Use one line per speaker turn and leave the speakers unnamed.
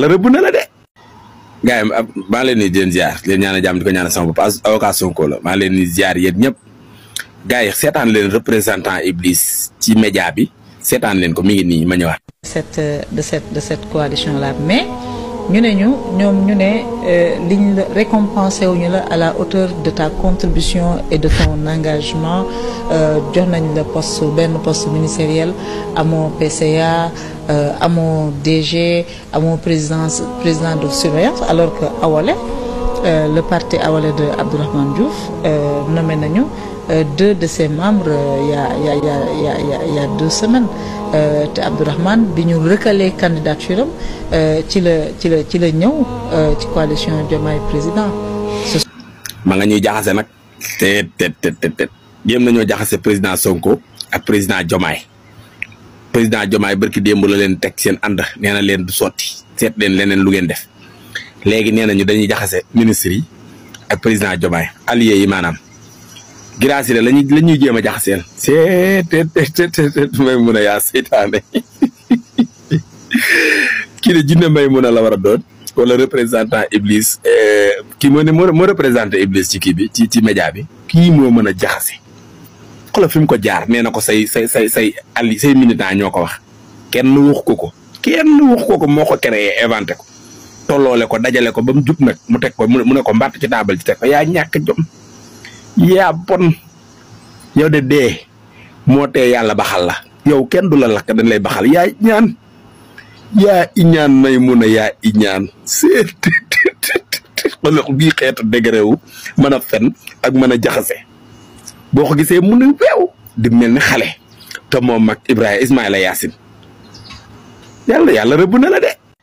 la rëbb na la de. gars yi maa leen di leen ziar leen ñaanal jàmm di ko ñaanal sama bopp avocat Sonko la maa leen di ziar yéen ñëpp gars yi seetaan leen représentant Iblis ci média bi seetaan leen ko mi ngi nii ma ñëwaat.
de cette coalition là mais ñu ne ñoom ñu ne liñ la récompensé wuñu la à la hauteur de ta contribution et de ton engagement jox nañ la benn poste ministériel amoo PCA amoo DG amoo président de surveillance alors que Awalé le parti Awalé de Abdourahmane Diouf nommé nañu 2 de ses membres il y a 2 semaines te Abdourahmane bi ñu recalé candidature am ci la ñëw ci coalition Diomaye président.
ma nga ñuy jaxase nag te jéem nañoo jaxase président Sonko ak président Diomaye barki démb la leen teg seen ànd nee na leen du sotti seet leen leneen lu ngeen def léegi nee nañu dañuy jaxase ministre yi ak président Diomaye allié yi maanaam. grâce la ñuy jéem a jaxaseel may mun a yaa seytaane kii de jinne may mun a la war a doon wala représentant Iblis kii moo représenté Iblis ci kii bi ci média bi kii moo mën a jaxase xoolal fi mu ko jaar nee na ko say militant ñoo ko wax kenn wax ko moo ko créé inventé ko tolloole ko dajale ko ba mu jub nag mu teg ko mu ne ko mbatt ci taabal ci teg ko yaa ñàkk jom yaa bon yow de dee moo tee yàlla baxal la yow kenn du la lakk dañ lay baxal yaa iñaan may mun a yaa iñaan seet xool bii xeetu degré wu mën a fen ak mën a jaxase boo ko gisee mun a weew di mel ni xale te moom mag Ismaïla Yacine yàlla rëbb na la de